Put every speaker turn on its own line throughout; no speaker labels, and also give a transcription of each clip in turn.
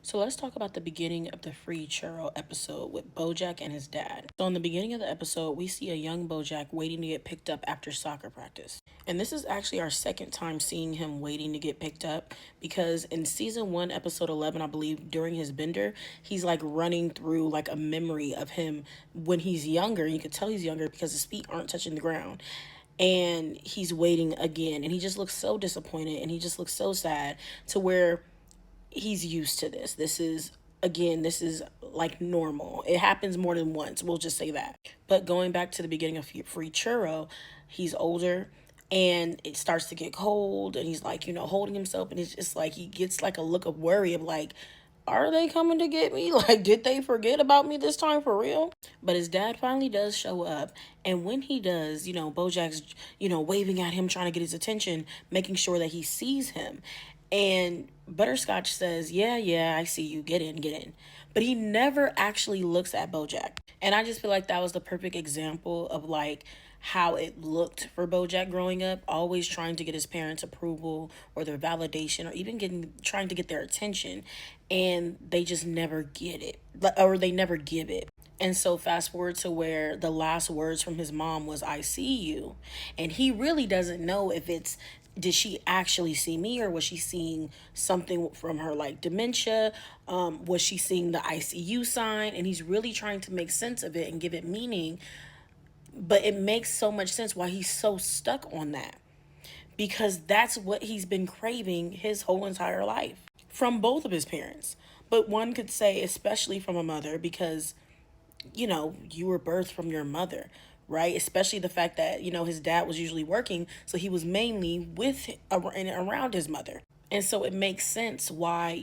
So let's talk about the beginning of the Free Churro episode with Bojack and his dad. So in the beginning of the episode, we see a young Bojack waiting to get picked up after soccer practice. And this is actually our second time seeing him waiting to get picked up because in season 1, episode 11, I believe, during his bender, he's like running through like a memory of him when he's younger. You could tell he's younger because his feet aren't touching the ground, and he's waiting again, and he just looks so disappointed, and he just looks so sad, to where he's used to this. This is like normal. It happens more than once. We'll just say that. But going back to the beginning of Free Churro, he's older and it starts to get cold, and he's like, holding himself, and it's just like he gets like a look of worry of like, are they coming to get me? Like, did they forget about me this time for real? But his dad finally does show up. And when he does, Bojack's, waving at him, trying to get his attention, making sure that he sees him. And Butterscotch says, yeah, I see you. Get in, get in. But he never actually looks at Bojack. And I just feel like that was the perfect example of like how it looked for Bojack growing up, always trying to get his parents' approval or their validation, or even trying to get their attention, and they just never get it, or they never give it. And so fast forward to where the last words from his mom was, I see you. And he really doesn't know if it's, did she actually see me, or was she seeing something from her like dementia? Was she seeing the ICU sign? And he's really trying to make sense of it and give it meaning. But it makes so much sense why he's so stuck on that, because that's what he's been craving his whole entire life from both of his parents. But one could say, especially from a mother, because you were birthed from your mother, right? Especially the fact that, his dad was usually working, so he was mainly with and around his mother. And so it makes sense why,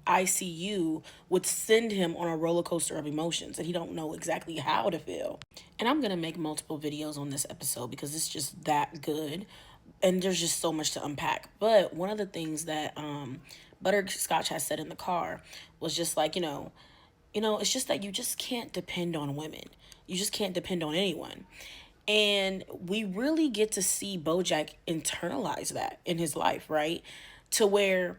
ICU would send him on a roller coaster of emotions, and he don't know exactly how to feel. And I'm going to make multiple videos on this episode because it's just that good. And there's just so much to unpack. But one of the things that Butterscotch has said in the car was just like, it's just that you just can't depend on women. You just can't depend on anyone. And we really get to see Bojack internalize that in his life, right? To where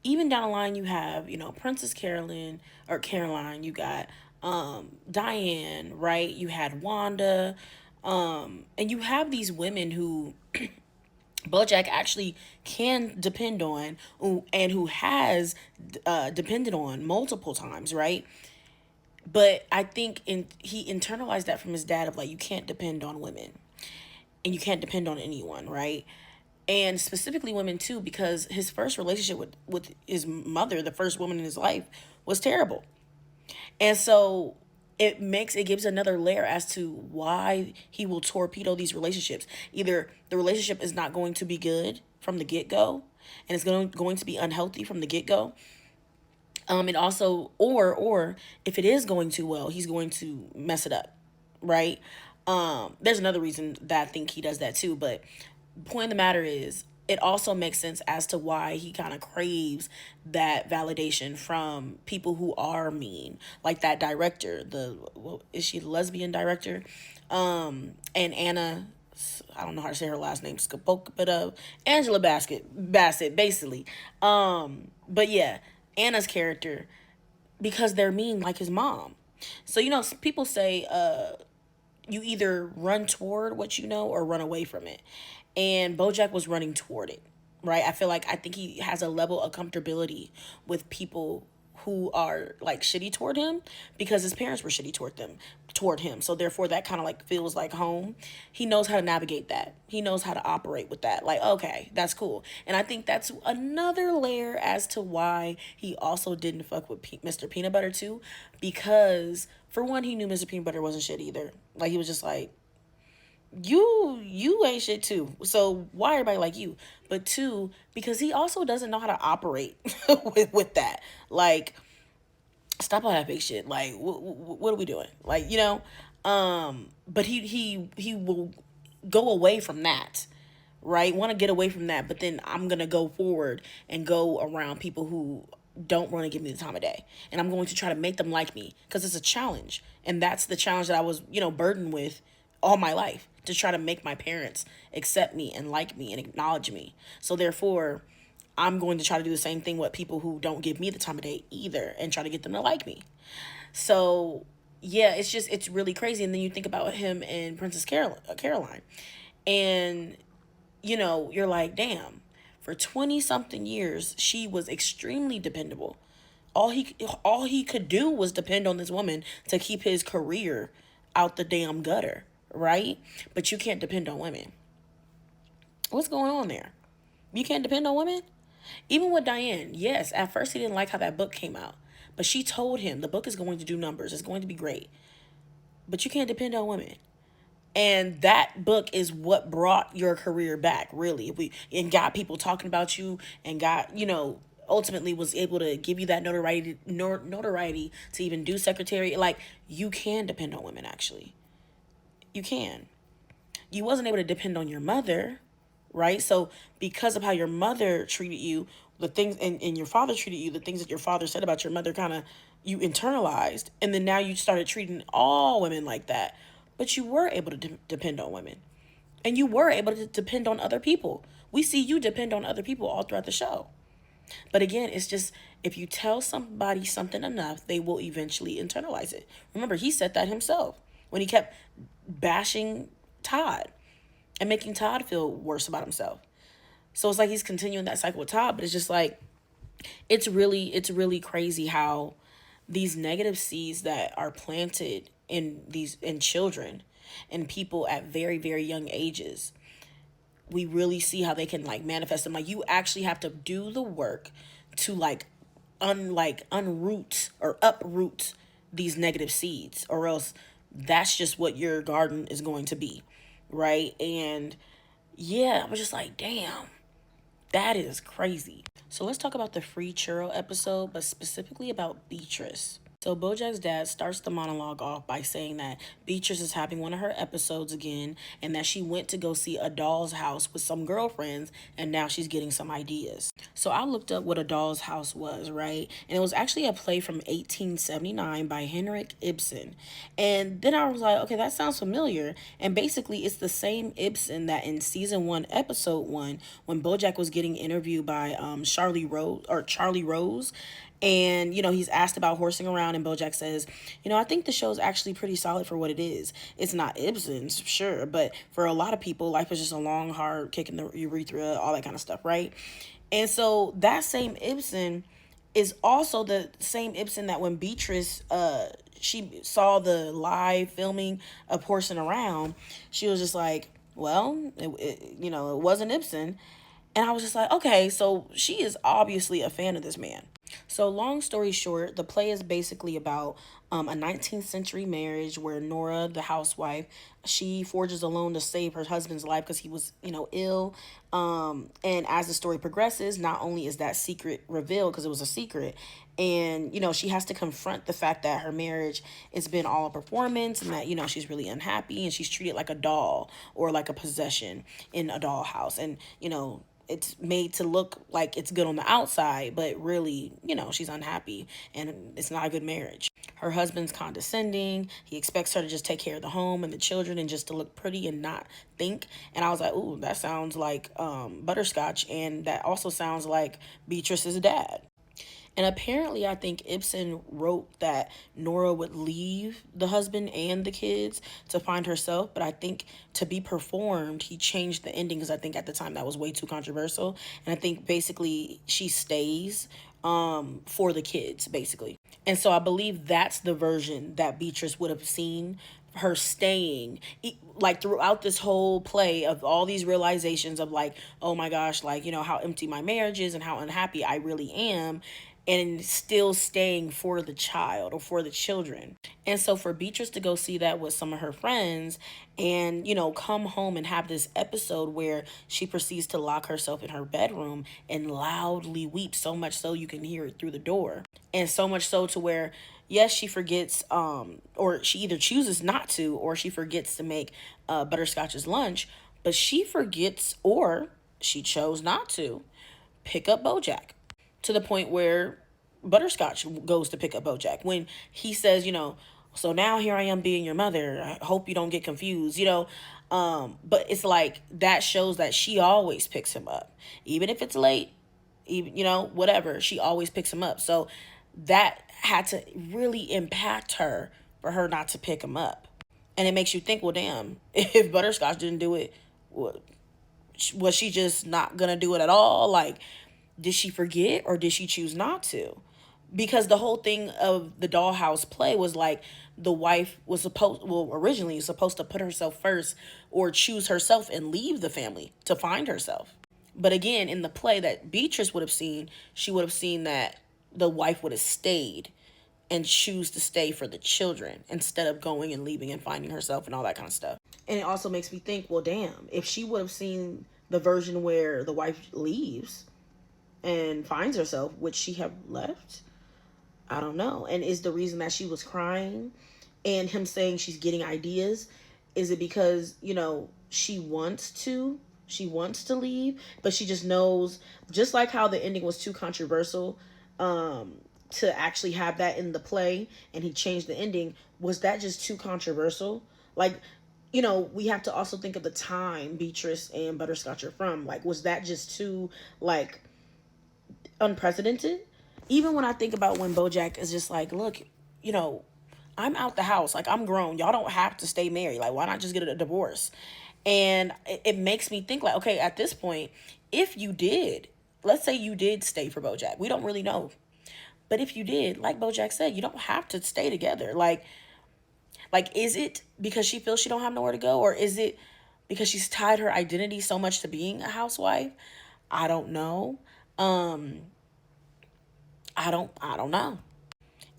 even down the line you have, Princess Carolyn or Caroline, you got Diane, right? You had Wanda. And you have these women who Bojack actually can depend on, and who has depended on multiple times, right? But I think he internalized that from his dad of like, you can't depend on women, and you can't depend on anyone, right? And specifically women too, because his first relationship with his mother, the first woman in his life, was terrible. And so it gives another layer as to why he will torpedo these relationships. Either the relationship is not going to be good from the get-go, and it's going to be unhealthy from the get-go. And also, or if it is going too well, he's going to mess it up, right? There's another reason that I think he does that too, but point of the matter is, it also makes sense as to why he kind of craves that validation from people who are mean, like that director. Is she the lesbian director? And Anna, I don't know how to say her last name, but Angela Bassett, basically. But yeah, Anna's character, because they're mean like his mom. So people say you either run toward what you know or run away from it. And Bojack was running toward it, right? I think he has a level of comfortability with people who are like shitty toward him, because his parents were shitty toward him. So therefore that kind of like feels like home. He knows how to navigate that. He knows how to operate with that. Like, okay, that's cool. And I think that's another layer as to why he also didn't fuck with Mr. Peanut Butter too, because for one, he knew Mr. Peanut Butter wasn't shit either. Like, he was just like, you ain't shit too, so why everybody like you? But two, because he also doesn't know how to operate with that. Like, stop all that big shit. Like, what are we doing? Like, but he will go away from that, right? Want to get away from that, but then I'm gonna go forward and go around people who don't want to give me the time of day, and I'm going to try to make them like me, because it's a challenge. And that's the challenge that I was burdened with all my life, to try to make my parents accept me and like me and acknowledge me. So therefore, I'm going to try to do the same thing with people who don't give me the time of day either and try to get them to like me. So yeah, it's really crazy. And then you think about him and Princess Caroline. And, you're like, damn, for 20 something years, she was extremely dependable. All he could do was depend on this woman to keep his career out the damn gutter, right? But you can't depend on women. What's going on there? You can't depend on women? Even with Diane, yes, at first he didn't like how that book came out. But she told him the book is going to do numbers. It's going to be great. But you can't depend on women. And that book is what brought your career back, really. And got people talking about you and got, ultimately was able to give you that notoriety to even do secretary. Like, you can depend on women, actually. You can. You wasn't able to depend on your mother, right? So because of how your mother treated you, the things and your father treated you, the things that your father said about your mother kind of you internalized, and then now you started treating all women like that. But you were able to depend on women, and you were able to depend on other people. We see you depend on other people all throughout the show. But again, it's just if you tell somebody something enough, they will eventually internalize it. Remember, he said that himself when he kept bashing Todd and making Todd feel worse about himself. So it's like he's continuing that cycle with Todd, but it's just like it's really crazy how these negative seeds that are planted in children and people at very, very young ages, we really see how they can like manifest them. Like, you actually have to do the work to unroot or uproot these negative seeds, or else that's just what your garden is going to be, right? And yeah, I was just like, damn, that is crazy. So let's talk about the free churro episode, but specifically about Beatrice. So Bojack's dad starts the monologue off by saying that Beatrice is having one of her episodes again and that she went to go see A Doll's House with some girlfriends and now she's getting some ideas. So I looked up what A Doll's House was, right? And it was actually a play from 1879 by Henrik Ibsen. And then I was like, okay, that sounds familiar. And basically it's the same Ibsen that in season 1, episode 1, when Bojack was getting interviewed by Charlie Rose, and, he's asked about horsing around, and Bojack says, I think the show's actually pretty solid for what it is. It's not Ibsen's, sure, but for a lot of people, life is just a long, hard kick in the urethra, all that kind of stuff, right? And so that same Ibsen is also the same Ibsen that when Beatrice, she saw the live filming of Horsing Around, she was just like, well, it wasn't Ibsen. And I was just like, okay, so she is obviously a fan of this man. So long story short, the play is basically about a 19th century marriage where Nora, the housewife, she forges a loan to save her husband's life because he was, ill. And as the story progresses, not only is that secret revealed because it was a secret, and, she has to confront the fact that her marriage has been all a performance and that, she's really unhappy and she's treated like a doll or like a possession in a dollhouse. And, it's made to look like it's good on the outside, but really, she's unhappy and it's not a good marriage. Her husband's condescending. He expects her to just take care of the home and the children and just to look pretty and not think. And I was like, ooh, that sounds like Butterscotch. And that also sounds like Beatrice's dad. And apparently, I think Ibsen wrote that Nora would leave the husband and the kids to find herself. But I think to be performed, he changed the ending because I think at the time that was way too controversial. And I think basically she stays for the kids, basically. And so I believe that's the version that Beatrice would have seen her staying, like throughout this whole play of all these realizations of like, oh my gosh, like, how empty my marriage is and how unhappy I really am, and still staying for the child or for the children. And so for Beatrice to go see that with some of her friends and, come home and have this episode where she proceeds to lock herself in her bedroom and loudly weep, so much so you can hear it through the door. And so much so to where, yes, she forgets, or she either chooses not to, or she forgets to make Butterscotch's lunch, but she forgets, or she chose not to, pick up Bojack. To the point where Butterscotch goes to pick up Bojack. When he says, so now here I am being your mother. I hope you don't get confused, But it's like that shows that she always picks him up. Even if it's late, even, whatever, she always picks him up. So that had to really impact her for her not to pick him up. And it makes you think, well, damn, if Butterscotch didn't do it, was she just not gonna do it at all? Like, did she forget or did she choose not to? Because the whole thing of the dollhouse play was like the wife was originally supposed to put herself first or choose herself and leave the family to find herself. But again, in the play that Beatrice would have seen, she would have seen that the wife would have stayed and choose to stay for the children instead of going and leaving and finding herself and all that kind of stuff. And it also makes me think, well, damn, if she would have seen the version where the wife leaves and finds herself, would she have left? I don't know. And is the reason that she was crying and him saying she's getting ideas, is it because, she wants to leave, but she just knows, just like how the ending was too controversial to actually have that in the play and he changed the ending, was that just too controversial? Like, we have to also think of the time Beatrice and Butterscotch are from. Like, was that just too, like, unprecedented? Even when I think about when Bojack is just like, look, I'm out the house. Like, I'm grown. Y'all don't have to stay married. Like, why not just get a divorce? And it makes me think, like, okay, at this point, if you did, let's say you did stay for Bojack. We don't really know. But if you did, like Bojack said, you don't have to stay together. Like, is it because she feels she don't have nowhere to go? Or is it because she's tied her identity so much to being a housewife? I don't know. I don't know.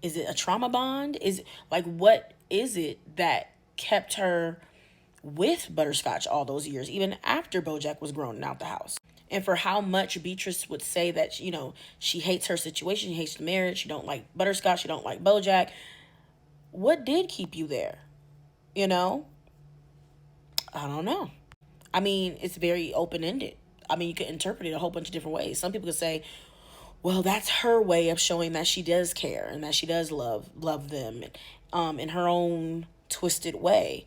Is it a trauma bond? Is it, like, what is it that kept her with Butterscotch all those years, even after Bojack was grown and out the house? And for how much Beatrice would say that, she hates her situation, she hates the marriage, she don't like Butterscotch, she don't like Bojack. What did keep you there? I don't know. I mean, it's very open-ended. I mean, you could interpret it a whole bunch of different ways. Some people could say, well, that's her way of showing that she does care and that she does love them, in her own twisted way.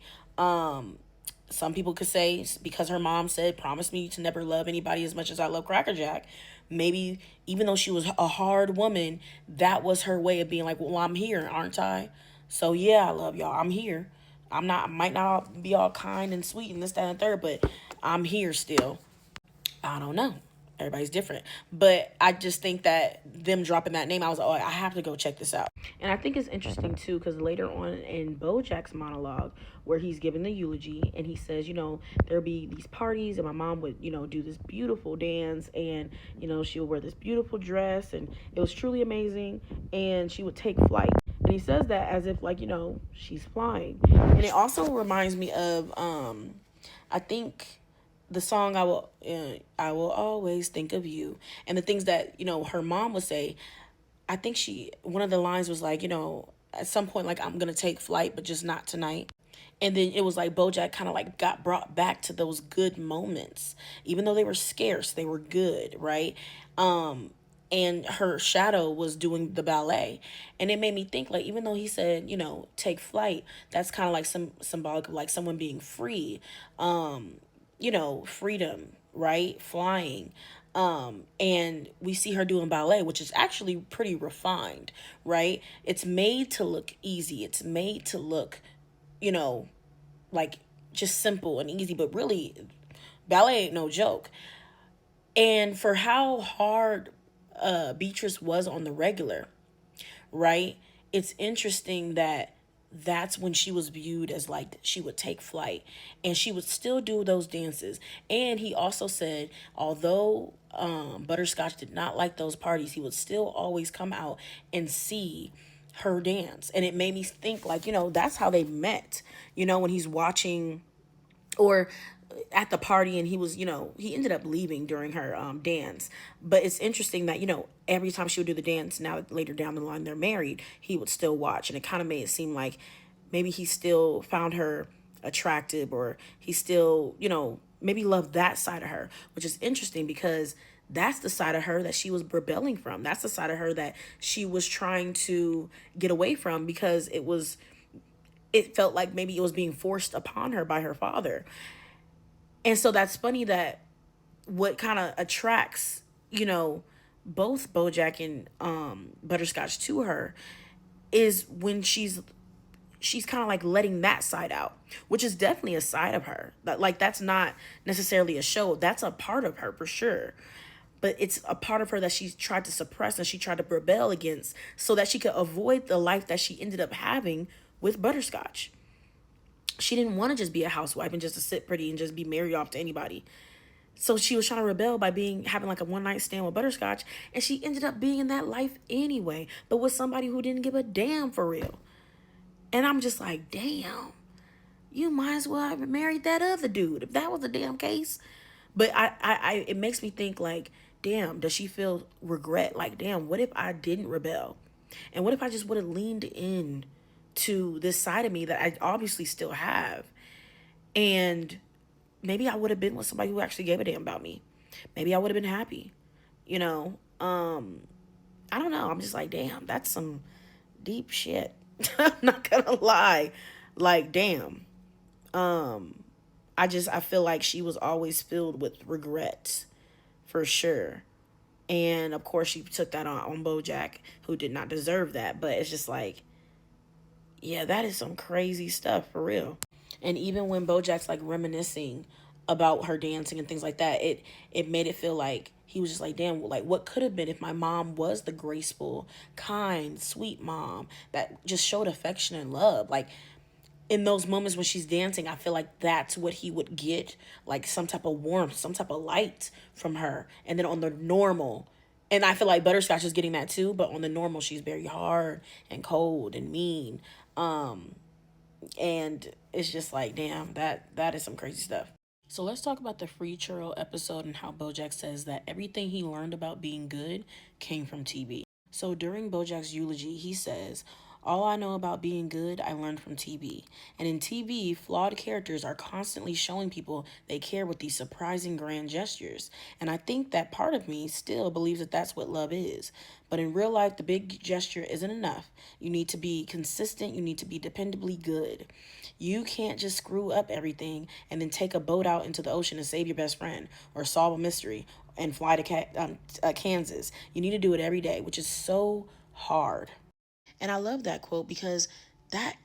Some people could say because her mom said, promise me to never love anybody as much as I love Cracker Jack. Maybe even though she was a hard woman, that was her way of being like, well, I'm here, aren't I? So yeah, I love y'all. I'm here. Might not be all kind and sweet and this, that, and third, but I'm here still. I don't know. Everybody's different. But I just think that them dropping that name, I was, oh, I have to go check this out. And I think it's interesting, too, because later on in Bojack's monologue, where he's giving the eulogy, and he says, there'll be these parties, and my mom would, do this beautiful dance, and, she would wear this beautiful dress, and it was truly amazing, and she would take flight. And he says that as if, like, she's flying. And it also reminds me of, I think the song I will always think of you, and the things that her mom would say. I think one of the lines was like, at some point, like, I'm gonna take flight, but just not tonight. And then it was like Bojack kind of like got brought back to those good moments, even though they were scarce, they were good, right? And her shadow was doing the ballet, and it made me think, like, even though he said, take flight, that's kind of like some symbolic of like someone being free, freedom, right? Flying. And we see her doing ballet, which is actually pretty refined, right? It's made to look easy. It's made to look, like just simple and easy, but really ballet ain't no joke. And for how hard Beatrice was on the regular, right? It's interesting that that's when she was viewed as like she would take flight and she would still do those dances. And he also said, although Butterscotch did not like those parties, he would still always come out and see her dance. And it made me think, like, that's how they met, when he's watching or at the party, and he was, he ended up leaving during her dance. But it's interesting that, every time she would do the dance, now later down the line they're married, he would still watch. And it kind of made it seem like maybe he still found her attractive, or he still, maybe loved that side of her, which is interesting because that's the side of her that she was rebelling from. That's the side of her that she was trying to get away from because it felt like maybe it was being forced upon her by her father. And so that's funny that what kind of attracts, both Bojack and Butterscotch to her is when she's kind of like letting that side out, which is definitely a side of her. That like that's not necessarily a show. That's a part of her for sure. But it's a part of her that she tried to suppress and she tried to rebel against so that she could avoid the life that she ended up having with Butterscotch. She didn't want to just be a housewife and just to sit pretty and just be married off to anybody. So she was trying to rebel by having like a one night stand with Butterscotch, and she ended up being in that life anyway, but with somebody who didn't give a damn for real. And I'm just like, damn, you might as well have married that other dude if that was the damn case. But it makes me think like, damn, does she feel regret? Like, damn, what if I didn't rebel? And what if I just would have leaned in to this side of me that I obviously still have? And maybe I would have been with somebody who actually gave a damn about me. Maybe I would have been happy. You know, I don't know. I'm just like, damn, that's some deep shit. I'm not gonna lie. Like, damn. I feel like she was always filled with regret for sure. And of course she took that on Bojack, who did not deserve that. But it's just like, yeah, that is some crazy stuff for real. And even when Bojack's like reminiscing about her dancing and things like that, it made it feel like he was just like, damn, like what could have been if my mom was the graceful, kind, sweet mom that just showed affection and love. Like in those moments when she's dancing, I feel like that's what he would get, like some type of warmth, some type of light from her. And then on the normal, and I feel like Butterscotch is getting that too, but on the normal, she's very hard and cold and mean. And it's just like, damn, that is some crazy stuff. So let's talk about the free churro episode and how Bojack says that everything he learned about being good came from TV. So during Bojack's eulogy, he says, all I know about being good, I learned from TV. And in TV, flawed characters are constantly showing people they care with these surprising grand gestures. And I think that part of me still believes that that's what love is. But in real life, the big gesture isn't enough. You need to be consistent. You need to be dependably good. You can't just screw up everything and then take a boat out into the ocean and save your best friend or solve a mystery and fly to Kansas. You need to do it every day, which is so hard. And I love that quote because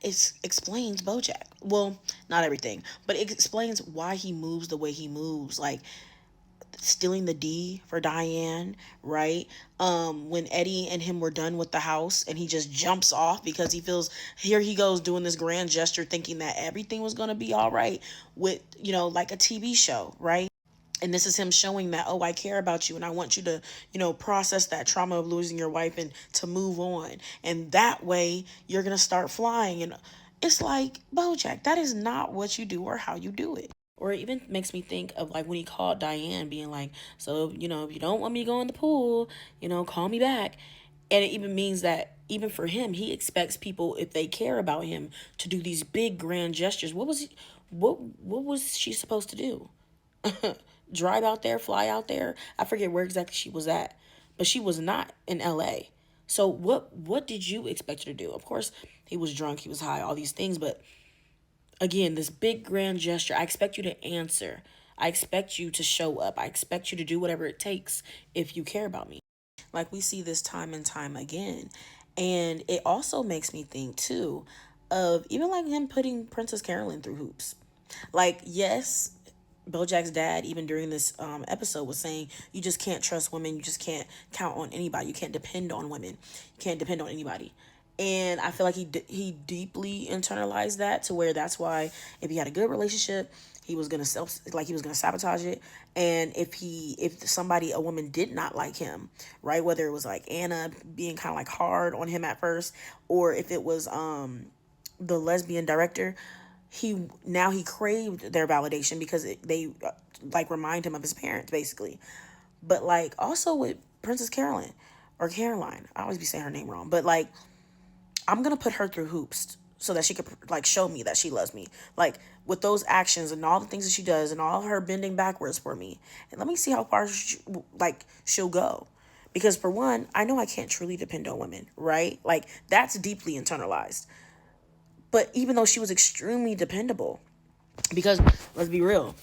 explains Bojack. Well, not everything, but it explains why he moves the way he moves. Like stealing the D for Diane, right? When Eddie and him were done with the house and he just jumps off because he feels here he goes doing this grand gesture thinking that everything was going to be all right with, like a TV show, right? And this is him showing that, oh, I care about you and I want you to, process that trauma of losing your wife and to move on. And that way you're going to start flying. And it's like, Bojack, that is not what you do or how you do it. Or it even makes me think of like when he called Diane being like, so, if you don't want me to go in the pool, call me back. And it even means that even for him, he expects people, if they care about him, to do these big grand gestures. What was she supposed to do? Drive out there, fly out there. I forget where exactly she was at, but she was not in LA. So what did you expect her to do? Of course, he was drunk, he was high, all these things, but again, this big grand gesture, I expect you to answer. I expect you to show up. I expect you to do whatever it takes if you care about me. Like we see this time and time again. And it also makes me think too of even like him putting Princess Carolyn through hoops. Like, yes, Bojack's dad, even during this episode, was saying you just can't trust women. You just can't count on anybody. You can't depend on women. You can't depend on anybody. And I feel like he deeply internalized that to where that's why if he had a good relationship, he was gonna he was gonna sabotage it. And if a woman did not like him, right, whether it was like Anna being kind of like hard on him at first, or if it was the lesbian director, he craved their validation because they like remind him of his parents basically. But like also with Princess Carolyn or Caroline, I always be saying her name wrong, but like I'm gonna put her through hoops so that she could like show me that she loves me, like with those actions and all the things that she does and all her bending backwards for me, and let me see how far she'll go. Because for one, I know I can't truly depend on women, right? Like that's deeply internalized. But even though she was extremely dependable, because let's be real,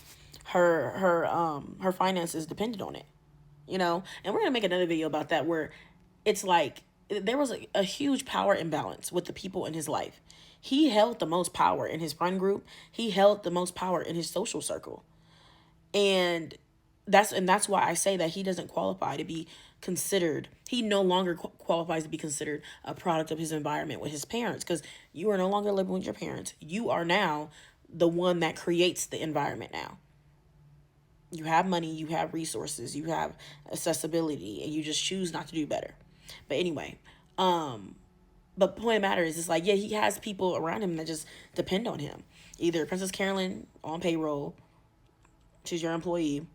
her finances depended on it. you know? And we're going to make another video about that where it's like there was a huge power imbalance with the people in his life. He held the most power in his friend group. He held the most power in his social circle. And that's why I say that he doesn't qualify to be considered. He no longer qualifies to be considered a product of his environment with his parents, because you are no longer living with your parents. You are now the one that creates the environment now. You have money, you have resources, you have accessibility, and you just choose not to do better. But anyway, but point of the matter is, it's like, yeah, he has people around him that just depend on him. Either Princess Carolyn on payroll, she's your employee.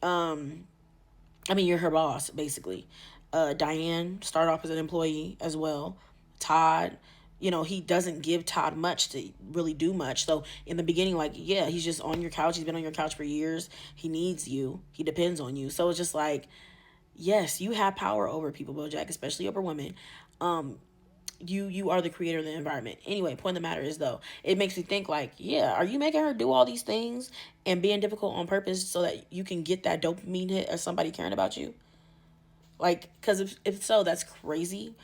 I mean, you're her boss, basically. Diane started off as an employee as well. Todd, he doesn't give Todd much to really do much. So in the beginning, like, yeah, he's just on your couch. He's been on your couch for years. He needs you. He depends on you. So it's just like, yes, you have power over people, Bojack, especially over women. You are the creator of the environment. Anyway, point of the matter is, though, it makes me think, like, yeah, are you making her do all these things and being difficult on purpose so that you can get that dopamine hit of somebody caring about you? Like, because if so, that's crazy.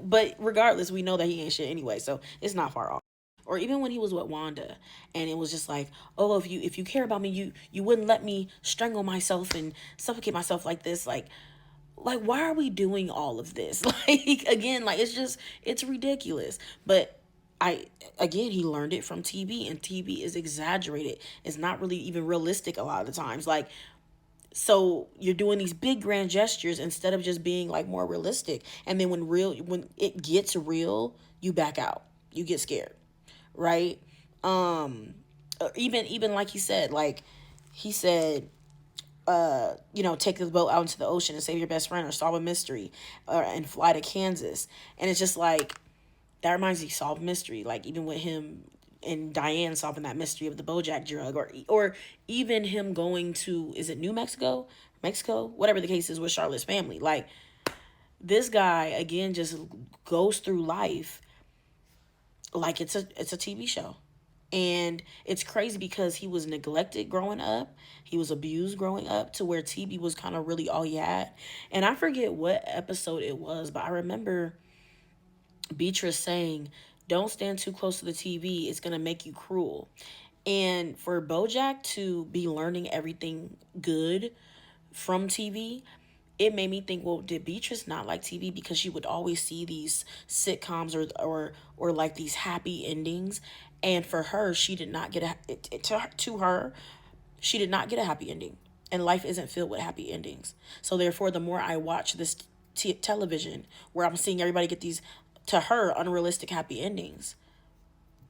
But regardless, we know that he ain't shit anyway, so it's not far off. Or even when he was with Wanda, and it was just like, oh, if you care about me, you wouldn't let me strangle myself and suffocate myself like this. Like, why are we doing all of this? Like, again, like, it's ridiculous. But he learned it from TV, and TV is exaggerated. It's not really even realistic a lot of the times. Like, so you're doing these big grand gestures instead of just being like more realistic. And then when it gets real, you back out. You get scared, right? Even like he said, take the boat out into the ocean and save your best friend, or solve a mystery, and fly to Kansas. And it's just like, that reminds me of Solve Mystery. Like, even with him and Diane solving that mystery of the Bojack drug, or even him going to, is it New Mexico? Mexico? Whatever the case is, with Charlotte's family. Like, this guy, again, just goes through life like it's a TV show. And it's crazy because he was neglected growing up. He was abused growing up, to where TV was kind of really all he had. And I forget what episode it was, but I remember Beatrice saying, don't stand too close to the TV. It's going to make you cruel. And for Bojack to be learning everything good from TV, it made me think, well, did Beatrice not like TV because she would always see these sitcoms or like these happy endings? And for her, she did not get to her, she did not get a happy ending. And life isn't filled with happy endings. So therefore, the more I watch this television where I'm seeing everybody get these, to her, unrealistic happy endings,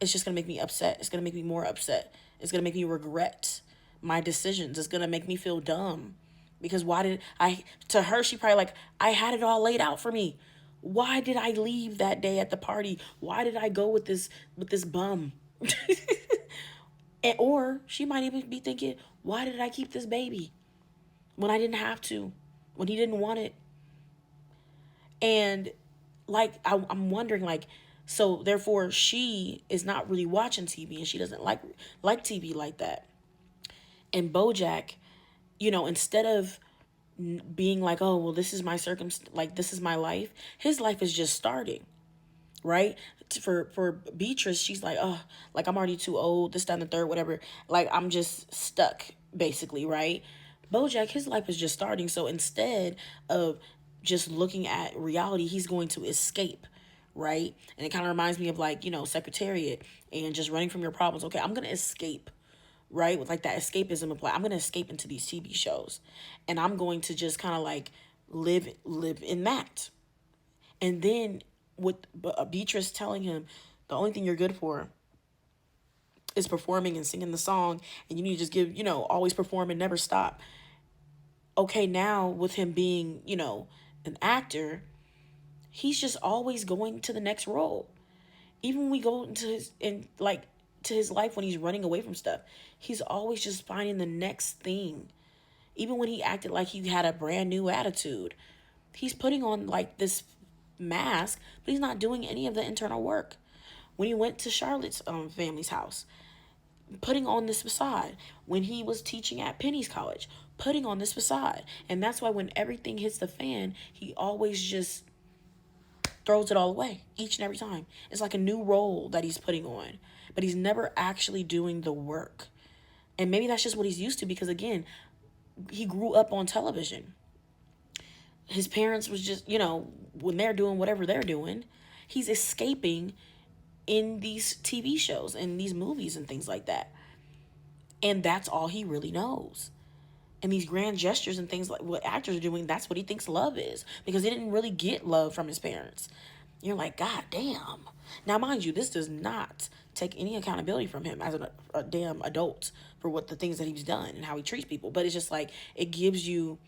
it's just going to make me upset. It's going to make me more upset. It's going to make me regret my decisions. It's going to make me feel dumb. Because to her, she probably like, I had it all laid out for me. Why did I leave that day at the party? Why did I go with this bum? Or she might even be thinking, why did I keep this baby when I didn't have to, when he didn't want it? And like, I'm wondering, like, so therefore she is not really watching TV, and she doesn't like TV like that. And Bojack, instead of being like, oh, well, this is my this is my life, his life is just starting, right? For Beatrice, she's like, oh, like, I'm already too old, this, that, and the third, whatever. Like, I'm just stuck, basically, right? Bojack, his life is just starting. So instead of just looking at reality, he's going to escape, right? And it kind of reminds me of, like, Secretariat and just running from your problems. Okay, I'm going to escape, right? With like that escapism of, like, I'm going to escape into these TV shows, and I'm going to just kind of like live in that. And then with Beatrice telling him, the only thing you're good for is performing and singing the song, and you need to just give, always perform and never stop. Okay, now with him being, an actor, he's just always going to the next role. Even when we go into to his life when he's running away from stuff, he's always just finding the next thing. Even when he acted like he had a brand new attitude, he's putting on like this mask, but he's not doing any of the internal work. When he went to Charlotte's family's house, putting on this facade. When he was teaching at Penny's college, putting on this facade. And that's why when everything hits the fan, he always just throws it all away each and every time. It's like a new role that he's putting on, but he's never actually doing the work. And maybe that's just what he's used to because, again, he grew up on television. His parents was just, when they're doing whatever they're doing, he's escaping in these TV shows and these movies and things like that. And that's all he really knows. And these grand gestures and things like what actors are doing, that's what he thinks love is. Because he didn't really get love from his parents. You're like, God damn. Now, mind you, this does not take any accountability from him as a damn adult for what the things that he's done and how he treats people. But it's just like, it gives you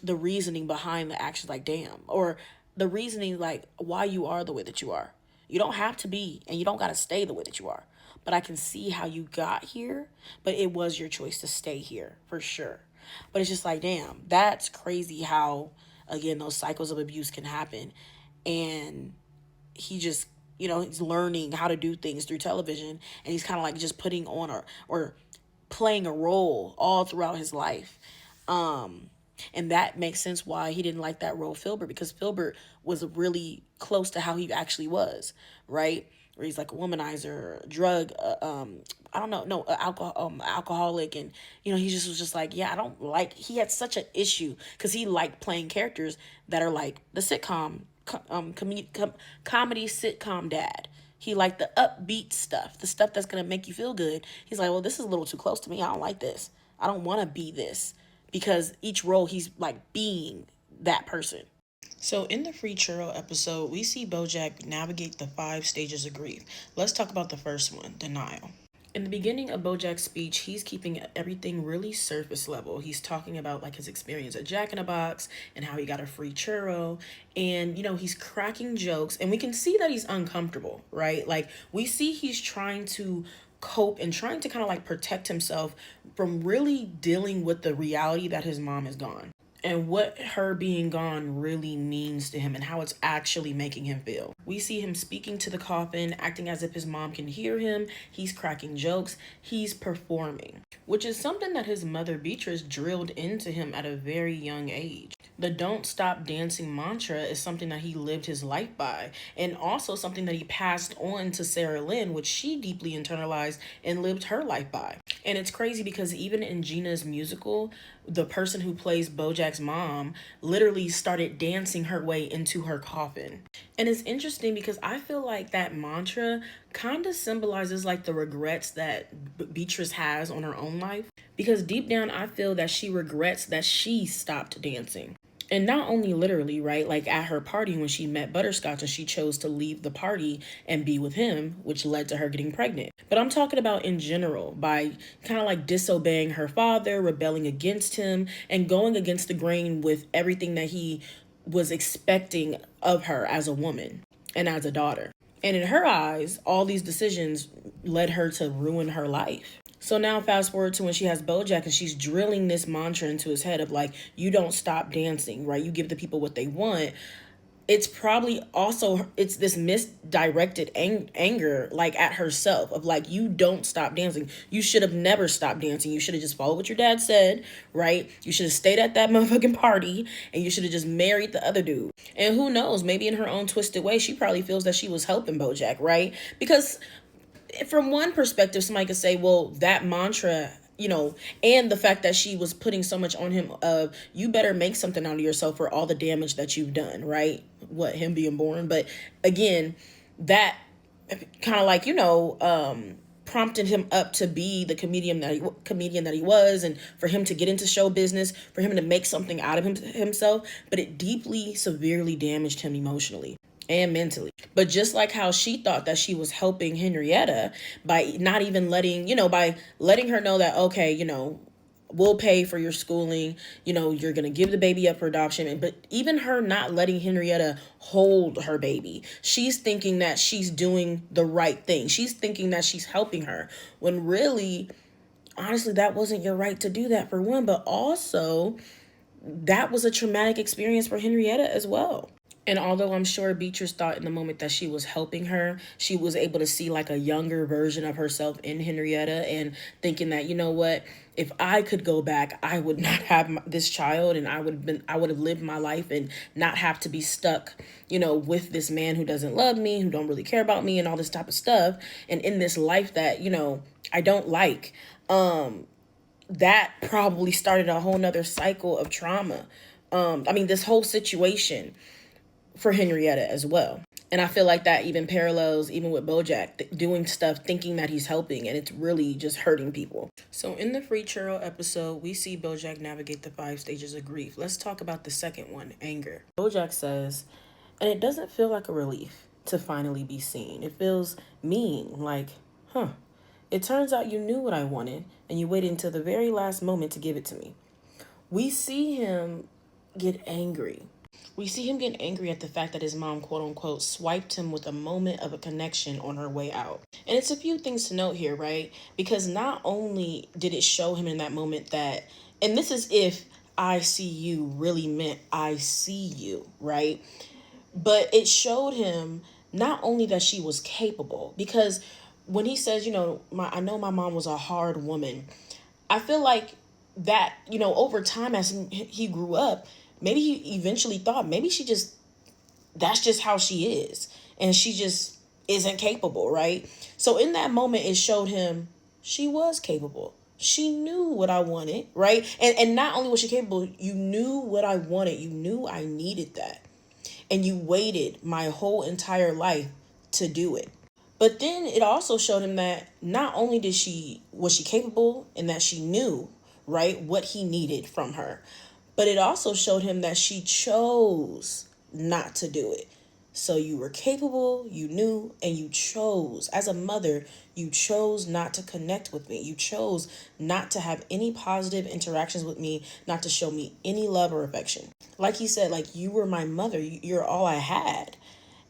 the reasoning behind the actions, like, damn. Or the reasoning, like, why you are the way that you are. You don't have to be, and you don't got to stay the way that you are. But I can see how you got here, but it was your choice to stay here, for sure. But it's just like, damn, that's crazy how, again, those cycles of abuse can happen. And he just, he's learning how to do things through television. And he's kind of like just putting on or playing a role all throughout his life. And that makes sense why he didn't like that role, Filbert, because Filbert was really close to how he actually was, right? Where he's like a womanizer, drug, I don't know, no, alcoholic. And, he just was just like, yeah, I don't like, he had such an issue because he liked playing characters that are like the sitcom, comedy sitcom dad. He liked the upbeat stuff, the stuff that's going to make you feel good. He's like, well, this is a little too close to me. I don't like this. I don't want to be this. Because each role, he's like being that person. So in the Free Churro episode, we see Bojack navigate the 5 stages of grief. Let's talk about the first one, denial. In the beginning of Bojack's speech, he's keeping everything really surface level. He's talking about like his experience at Jack in the Box and how he got a free churro. And, he's cracking jokes and we can see that he's uncomfortable, right? Like we see he's trying to cope and trying to kind of like protect himself from really dealing with the reality that his mom is gone and what her being gone really means to him and how it's actually making him feel. We see him speaking to the coffin, acting as if his mom can hear him. He's cracking jokes. He's performing, which is something that his mother Beatrice drilled into him at a very young age. The don't stop dancing mantra is something that he lived his life by, and also something that he passed on to Sarah Lynn, which she deeply internalized and lived her life by. And it's crazy because even in Gina's musical, the person who plays Bojack's mom literally started dancing her way into her coffin. And it's interesting because I feel like that mantra kind of symbolizes like the regrets that Beatrice has on her own life. Because deep down, I feel that she regrets that she stopped dancing. And not only literally, right? Like at her party when she met Butterscotch and she chose to leave the party and be with him, which led to her getting pregnant. But I'm talking about in general, by kind of like disobeying her father, rebelling against him, and going against the grain with everything that he was expecting of her as a woman and as a daughter. And in her eyes, all these decisions led her to ruin her life. So now fast forward to when she has Bojack and she's drilling this mantra into his head of like, you don't stop dancing, right? You give the people what they want. It's probably also, it's this misdirected anger like at herself of like, you don't stop dancing. You should have never stopped dancing. You should have just followed what your dad said, right? You should have stayed at that motherfucking party and you should have just married the other dude. And who knows, maybe in her own twisted way, she probably feels that she was helping Bojack, right? Because from one perspective, somebody could say, well, that mantra, and the fact that she was putting so much on him of, you better make something out of yourself for all the damage that you've done, right? What, him being born. But again, that kind of like, prompted him up to be the comedian that he was, and for him to get into show business, for him to make something out of himself. But it deeply, severely damaged him emotionally and mentally. But just like how she thought that she was helping Henrietta by not even by letting her know that, okay, we'll pay for your schooling, you're going to give the baby up for adoption. But even her not letting Henrietta hold her baby, she's thinking that she's doing the right thing. She's thinking that she's helping her when really, honestly, that wasn't your right to do that, for one. But also, that was a traumatic experience for Henrietta as well. And although I'm sure Beatrice thought in the moment that she was helping her, she was able to see like a younger version of herself in Henrietta and thinking that, you know what, if I could go back, I would not have this child, and I would have lived my life and not have to be stuck, with this man who doesn't love me, who don't really care about me and all this type of stuff. And in this life that, I don't like. That probably started a whole nother cycle of trauma. This whole situation for Henrietta as well. And I feel like that even parallels even with Bojack doing stuff thinking that he's helping, and it's really just hurting people. So in the Free Churro episode, we see Bojack navigate the 5 stages of grief. Let's talk about the second one, anger. Bojack says, and it doesn't feel like a relief to finally be seen. It feels mean, like, it turns out you knew what I wanted and you waited until the very last moment to give it to me. We see him get angry. We see him get angry at the fact that his mom, quote unquote, swiped him with a moment of a connection on her way out. And it's a few things to note here, right? Because not only did it show him in that moment that, and this is if I see you really meant I see you, right? But it showed him not only that she was capable, because when he says, I know my mom was a hard woman, I feel like that, over time as he grew up, maybe he eventually thought maybe that's just how she is. And she just isn't capable, right? So in that moment, it showed him she was capable. She knew what I wanted, right? And not only was she capable, you knew what I wanted. You knew I needed that. And you waited my whole entire life to do it. But then it also showed him that not only was she capable and that she knew, right, what he needed from her, but it also showed him that she chose not to do it. So you were capable, you knew, and you chose. As a mother, you chose not to connect with me. You chose not to have any positive interactions with me, not to show me any love or affection. Like he said, like, you were my mother. You're all I had.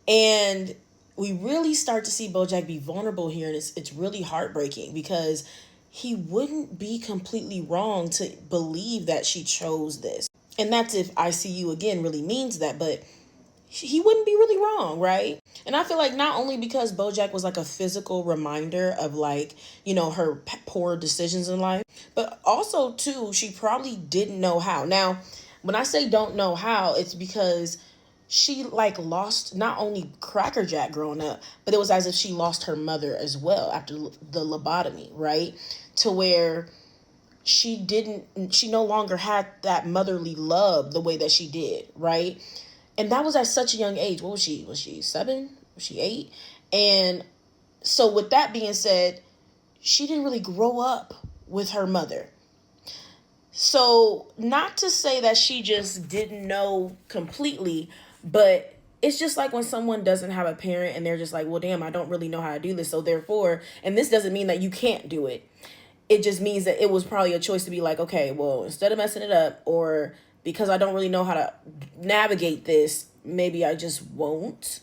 And we really start to see Bojack be vulnerable here, and it's really heartbreaking because he wouldn't be completely wrong to believe that she chose this. And that's if I see you again really means that, but he wouldn't be really wrong, right? And I feel like not only because Bojack was like a physical reminder of like, her poor decisions in life, but also too, she probably didn't know how. Now, when I say don't know how, it's because she like lost not only Cracker Jack growing up, but it was as if she lost her mother as well after the lobotomy, right? To where she no longer had that motherly love the way that she did, right? And that was at such a young age. What was she? Was she 7? Was she 8? And so with that being said, she didn't really grow up with her mother. So not to say that she just didn't know completely, but it's just like when someone doesn't have a parent and they're just like, well, damn, I don't really know how to do this. So therefore, and this doesn't mean that you can't do it. It just means that it was probably a choice to be like, okay, well, instead of messing it up, or because I don't really know how to navigate this, maybe I just won't.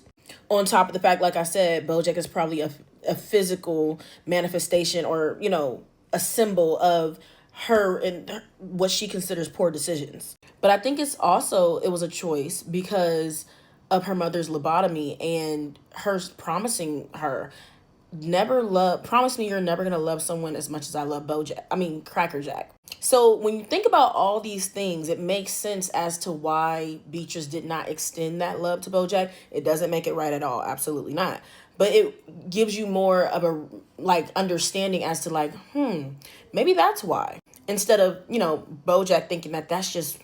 On top of the fact, like I said, Bojack is probably a physical manifestation or, a symbol of her and what she considers poor decisions. But I think it was a choice because of her mother's lobotomy and her promising her, promise me you're never gonna love someone as much as I love Cracker Jack. So when you think about all these things, it makes sense as to why Beatrice did not extend that love to Bojack. It doesn't make it right at all, absolutely not. But it gives you more of a like understanding as to like, maybe that's why. Instead of, Bojack thinking that that's just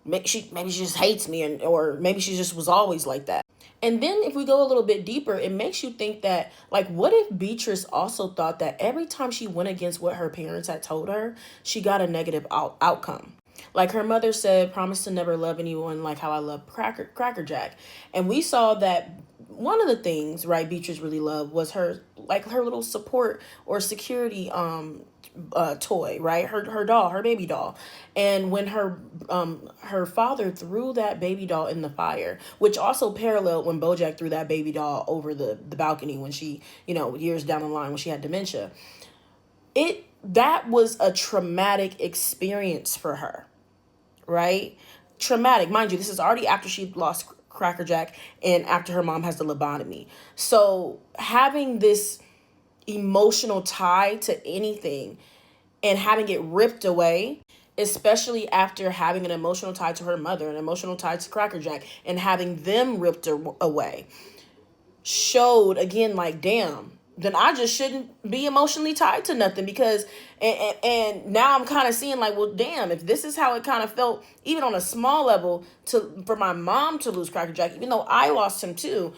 maybe she just hates me, or maybe she just was always like that. And then if we go a little bit deeper, it makes you think that, like, what if Beatrice also thought that every time she went against what her parents had told her, she got a negative outcome? Like her mother said, promise to never love anyone like how I love Cracker Jack. And we saw that one of the things, right, Beatrice really loved was her little support or security toy, right? Her doll, her baby doll. And when her father threw that baby doll in the fire, which also paralleled when Bojack threw that baby doll over the balcony when she, years down the line when she had dementia. That was a traumatic experience for her, right? Traumatic. Mind you, this is already after she lost Cracker Jack, and after her mom has the lobotomy. So having this emotional tie to anything and having it ripped away, especially after having an emotional tie to her mother, an emotional tie to Cracker Jack, and having them ripped away, showed again, like, damn, then I just shouldn't be emotionally tied to nothing. Because and now I'm kind of seeing, like, well, damn, if this is how it kind of felt even on a small level to for my mom to lose Cracker Jack, even though I lost him too,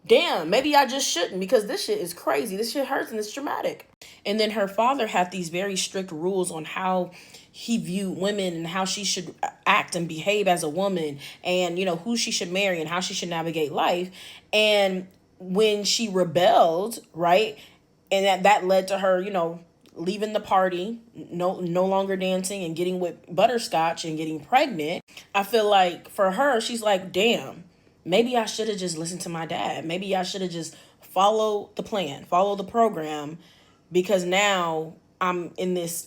damn, maybe I just shouldn't, because this shit is crazy. This shit hurts and it's traumatic. And then her father had these very strict rules on how he viewed women and how she should act and behave as a woman, and, who she should marry and how she should navigate life. And when she rebelled, right, and that led to her, leaving the party, no longer dancing and getting with Butterscotch and getting pregnant. I feel like for her, she's like, damn, maybe I should have just listened to my dad. Maybe I should have just followed the plan, follow the program, because now I'm in this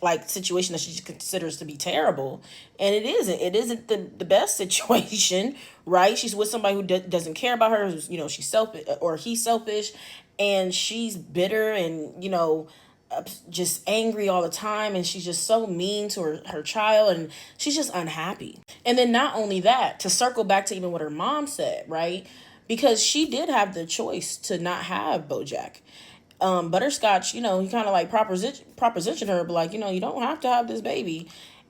like situation that she considers to be terrible, and it isn't. It isn't the best situation, right? She's with somebody who doesn't care about her. Who's, she's selfish, or he's selfish, and she's bitter and just angry all the time, and she's just so mean to her child, and she's just unhappy. And then not only that, to circle back to even what her mom said, right? Because she did have the choice to not have Bojack. Butterscotch, he kind of like propositioned her, but like, you don't have to have this baby,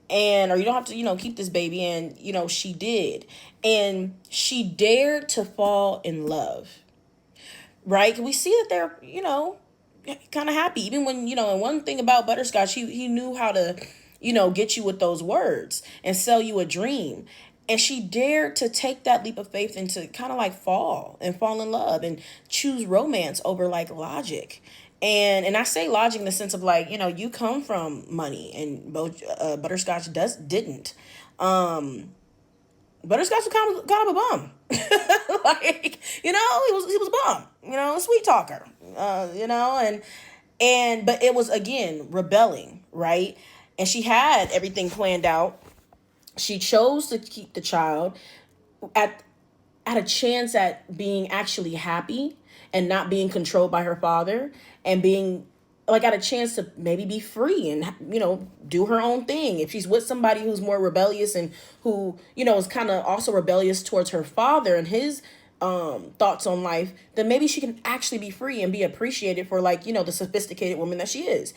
or you don't have to, keep this baby. And, she did. And she dared to fall in love, right? We see that they're, kind of happy. Even when, and one thing about Butterscotch, he knew how to, get you with those words and sell you a dream. And she dared to take that leap of faith and to kind of like fall in love and choose romance over like logic. And I say logic in the sense of like, you come from money, and Butterscotch didn't. Butterscotch was kind of a bum. Like, he was a bum, a sweet talker, but it was, again, rebelling, right? And she had everything planned out. She chose to keep the child at a chance at being actually happy and not being controlled by her father, and being like at a chance to maybe be free and, do her own thing. If she's with somebody who's more rebellious and who, is kind of also rebellious towards her father and his thoughts on life, then maybe she can actually be free and be appreciated for, like, the sophisticated woman that she is.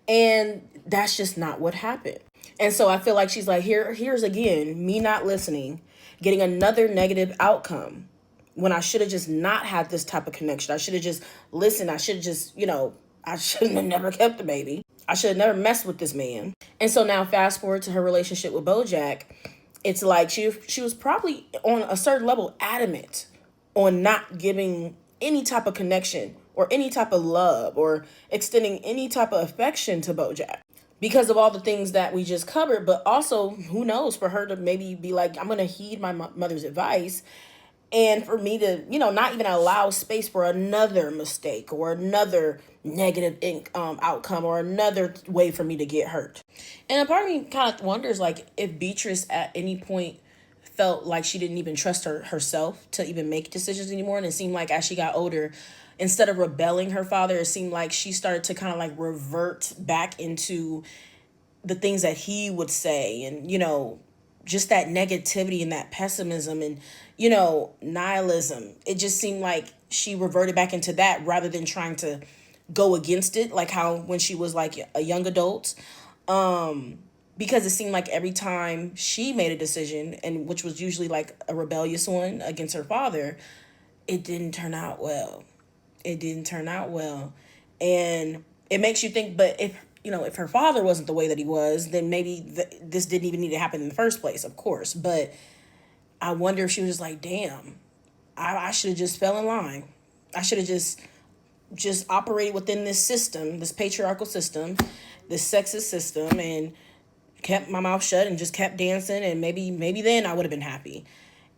And that's just not what happened. And so I feel like she's like, here's again, me not listening, getting another negative outcome when I should have just not had this type of connection. I should have just listened. I should have just, I shouldn't have never kept the baby. I should have never messed with this man. And so now fast forward to her relationship with Bojack. It's like she was probably on a certain level adamant on not giving any type of connection or any type of love or extending any type of affection to Bojack, because of all the things that we just covered. But also, who knows, for her to maybe be like, I'm going to heed my mother's advice, and for me to, not even allow space for another mistake or another negative outcome or another way for me to get hurt. And a part of me kind of wonders, like, if Beatrice at any point felt like she didn't even trust herself to even make decisions anymore. And it seemed like as she got older, instead of rebelling her father, it seemed like she started to kind of like revert back into the things that he would say, and, just that negativity and that pessimism and, nihilism. It just seemed like she reverted back into that rather than trying to go against it, like how when she was like a young adult. Because it seemed like every time she made a decision, and which was usually like a rebellious one against her father, it didn't turn out well. It didn't turn out well. And it makes you think, but if her father wasn't the way that he was, then maybe this didn't even need to happen in the first place, of course. But I wonder if she was just like, damn, I should have just fell in line. I should have just operated within this system, this patriarchal system, this sexist system, and kept my mouth shut and just kept dancing, and maybe then I would have been happy.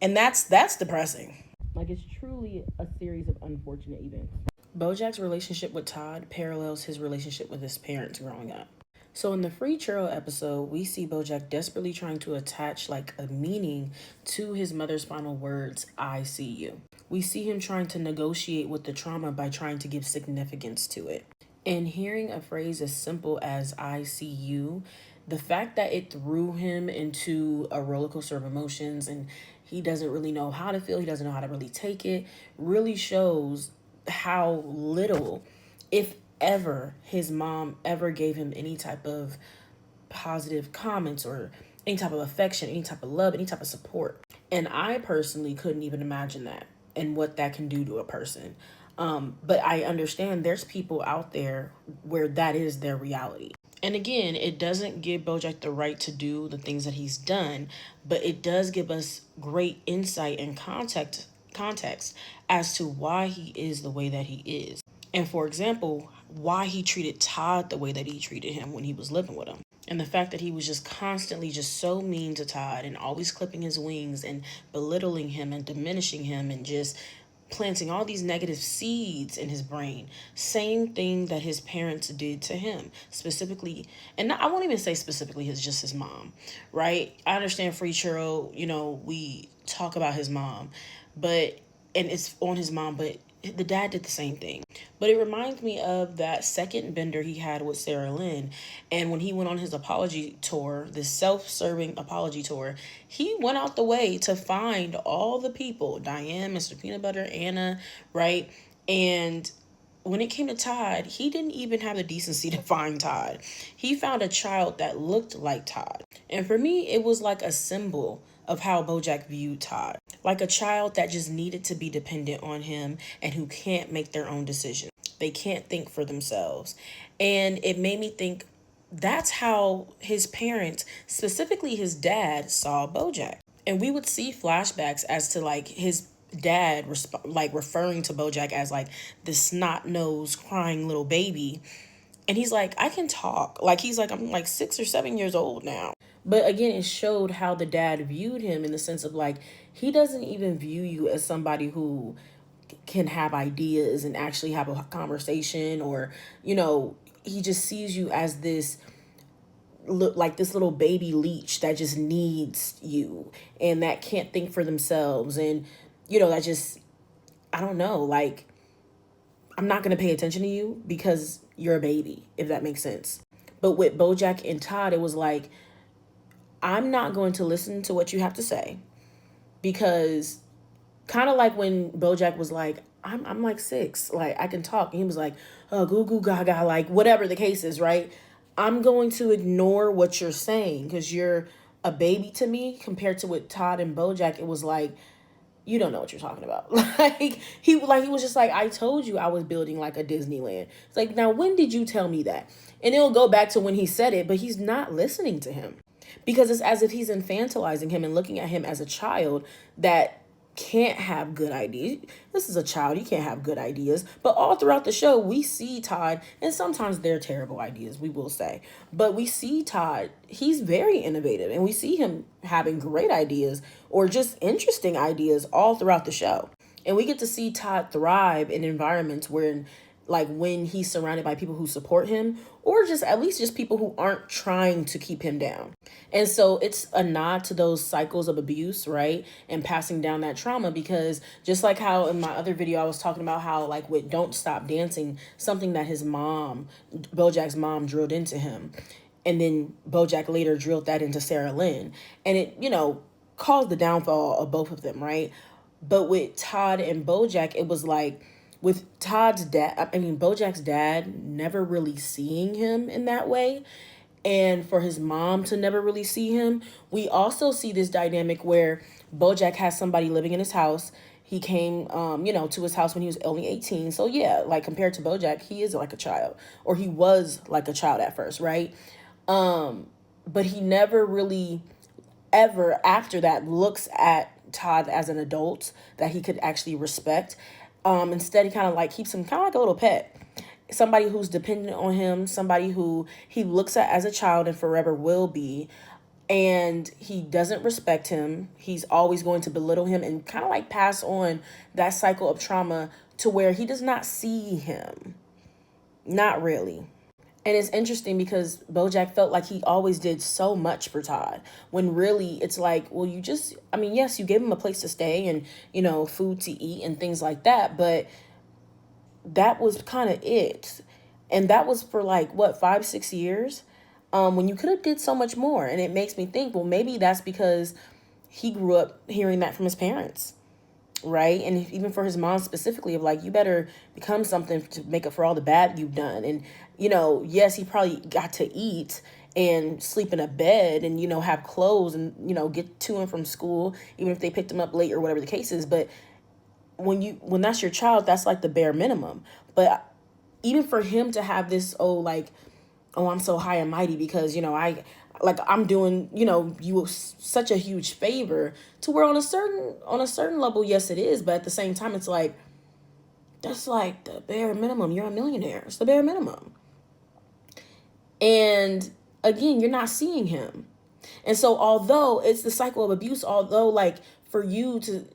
And that's depressing. Like, it's truly a series of unfortunate events. Bojack's relationship with Todd parallels his relationship with his parents growing up. So in the Free Churro episode, we see Bojack desperately trying to attach like a meaning to his mother's final words, I see you. We see him trying to negotiate with the trauma by trying to give significance to it. And hearing a phrase as simple as I see you, the fact that it threw him into a roller coaster of emotions and he doesn't really know how to feel, he doesn't know how to really take it, really shows how little, if ever, his mom ever gave him any type of positive comments or any type of affection, any type of love, any type of support. And I personally couldn't even imagine that and what that can do to a person. But I understand there's people out there where that is their reality. And again, it doesn't give Bojack the right to do the things that he's done, but it does give us great insight and context as to why he is the way that he is. And for example, why he treated Todd the way that he treated him when he was living with him. And the fact that he was just constantly just so mean to Todd and always clipping his wings and belittling him and diminishing him and just planting all these negative seeds in his brain. Same thing that his parents did to him, specifically, and I won't even say specifically just his mom, right? I understand Free Churro, we talk about his mom, and it's on his mom, but the dad did the same thing. But it reminds me of that second bender he had with Sarah Lynn. And when he went on his apology tour, this self-serving apology tour, he went out the way to find all the people, Diane, Mr. Peanut Butter, Anna, right? And when it came to Todd, he didn't even have the decency to find Todd. He found a child that looked like Todd. And for me, it was like a symbol of how Bojack viewed Todd. Like a child that just needed to be dependent on him and who can't make their own decisions. They can't think for themselves. And it made me think that's how his parents, specifically his dad, saw Bojack. And we would see flashbacks as to like his dad referring to Bojack as like this snot-nosed crying little baby. And he's like, I can talk. Like, he's like, I'm like 6 or 7 years old now. But again, it showed how the dad viewed him in the sense of like, he doesn't even view you as somebody who can have ideas and actually have a conversation, or, he just sees you as this like this little baby leech that just needs you and that can't think for themselves. And, that just, I don't know, like, I'm not going to pay attention to you because you're a baby, if that makes sense. But with Bojack and Todd, it was like, I'm not going to listen to what you have to say, because kind of like when Bojack was like, I'm like 6, like I can talk. And he was like, oh, goo goo gaga, like whatever the case is, right? I'm going to ignore what you're saying because you're a baby to me. Compared to with Todd and Bojack, it was like, you don't know what you're talking about. He was just like, I told you I was building like a Disneyland. It's like, now when did you tell me that? And it'll go back to when he said it, but he's not listening to him, because it's as if he's infantilizing him and looking at him as a child that can't have good ideas. This is a child, you can't have good ideas. But all throughout the show, we see Todd, and sometimes they're terrible ideas, we will say, but we see Todd, he's very innovative, and we see him having great ideas or just interesting ideas all throughout the show. And we get to see Todd thrive in environments where, like, when he's surrounded by people who support him, or just at least just people who aren't trying to keep him down. And so it's a nod to those cycles of abuse, right? And passing down that trauma, because just like how in my other video, I was talking about how, like, with Don't Stop Dancing, something that his mom, Bojack's mom, drilled into him. And then Bojack later drilled that into Sarah Lynn. And it, caused the downfall of both of them, right? But with Todd and Bojack, it was like, with Todd's dad, Bojack's dad never really seeing him in that way, and for his mom to never really see him, we also see this dynamic where Bojack has somebody living in his house. He came, to his house when he was only 18. So yeah, like compared to Bojack, he is like a child, or he was like a child at first, right? But he never really ever after that looks at Todd as an adult that he could actually respect. Instead, he kind of like keeps him kind of like a little pet, somebody who's dependent on him, somebody who he looks at as a child and forever will be. And he doesn't respect him. He's always going to belittle him and kind of like pass on that cycle of trauma to where he does not see him. Not really. And it's interesting because Bojack felt like he always did so much for Todd, when really it's like, well, you just, I mean, yes, you gave him a place to stay and, food to eat and things like that, but that was kind of it. And that was for like, what, 5, 6 years? When you could have did so much more. And it makes me think, well, maybe that's because he grew up hearing that from his parents, right? And even for his mom specifically, of like, you better become something to make up for all the bad you've done. And, yes, he probably got to eat and sleep in a bed and, have clothes and, get to and from school, even if they picked him up late or whatever the case is. But when that's your child, that's like the bare minimum. But even for him to have this, I'm so high and mighty because, I'm doing, you such a huge favor, to where on a certain level, yes, it is. But at the same time, it's like, that's like the bare minimum. You're a millionaire. It's the bare minimum. And again, you're not seeing him. And so although it's the cycle of abuse, although like for you to,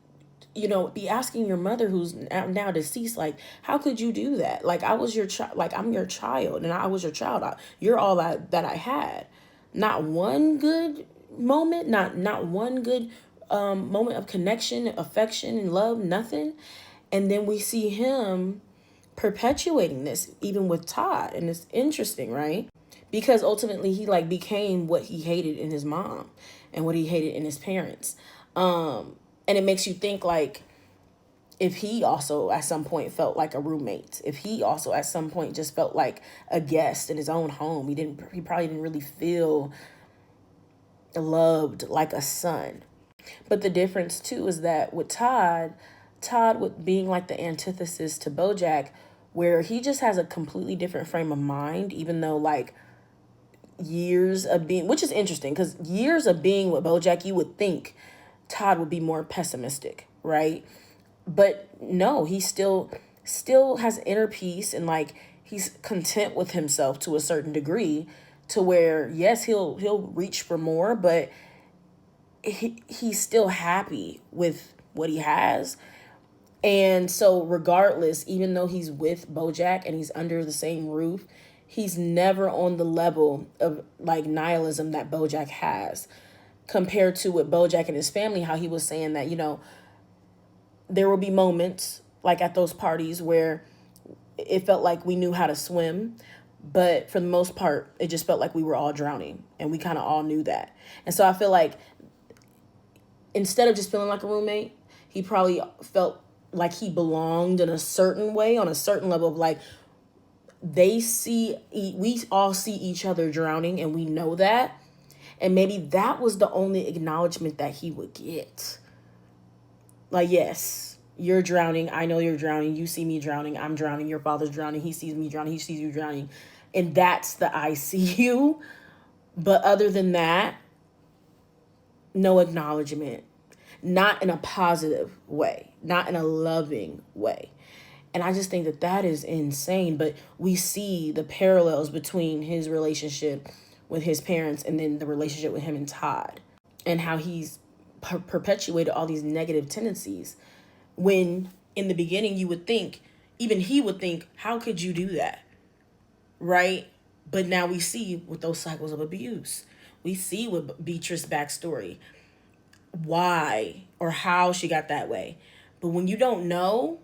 be asking your mother who's now deceased, like, how could you do that? Like, I was your child, like, I'm your child and I was your child. You're all that I had. Not one good moment, not one good moment of connection, affection, and love, nothing. And then we see him perpetuating this even with Todd. And it's interesting, right? Because ultimately he like became what he hated in his mom and what he hated in his parents. And it makes you think, like, if he also at some point felt like a roommate, if he also at some point just felt like a guest in his own home, he probably didn't really feel loved like a son. But the difference too is that with Todd with being like the antithesis to Bojack, where he just has a completely different frame of mind, even though like years of being, which is interesting because years of being with Bojack, you would think Todd would be more pessimistic, right? But no, he still has inner peace, and like he's content with himself to a certain degree, to where yes, he'll reach for more, but he's still happy with what he has. And so regardless, even though he's with Bojack and he's under the same roof, he's never on the level of like nihilism that Bojack has, compared to with Bojack and his family, how he was saying that, there will be moments like at those parties where it felt like we knew how to swim, but for the most part, it just felt like we were all drowning, and we kind of all knew that. And so I feel like instead of just feeling like a roommate, he probably felt like he belonged in a certain way, on a certain level of like, we all see each other drowning and we know that. And maybe that was the only acknowledgement that he would get. Like, yes, you're drowning. I know you're drowning. You see me drowning. I'm drowning. Your father's drowning. He sees me drowning. He sees you drowning. And that's the I see you. But other than that, no acknowledgement. Not in a positive way. Not in a loving way. And I just think that that is insane. But we see the parallels between his relationship with his parents and then the relationship with him and Todd, and how he's perpetuated all these negative tendencies, when in the beginning you would think, even he would think, how could you do that, right? But now we see with those cycles of abuse, we see with Beatrice's backstory why or how she got that way. But when you don't know,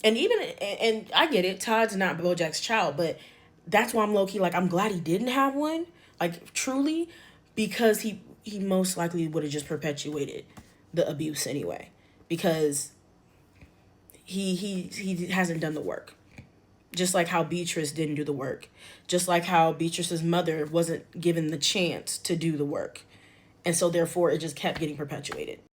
and I get it, Todd's not Bojack's child, but that's why I'm low-key like, I'm glad he didn't have one, like truly, because he most likely would have just perpetuated the abuse anyway, because he hasn't done the work, just like how Beatrice didn't do the work, just like how Beatrice's mother wasn't given the chance to do the work, and so therefore it just kept getting perpetuated.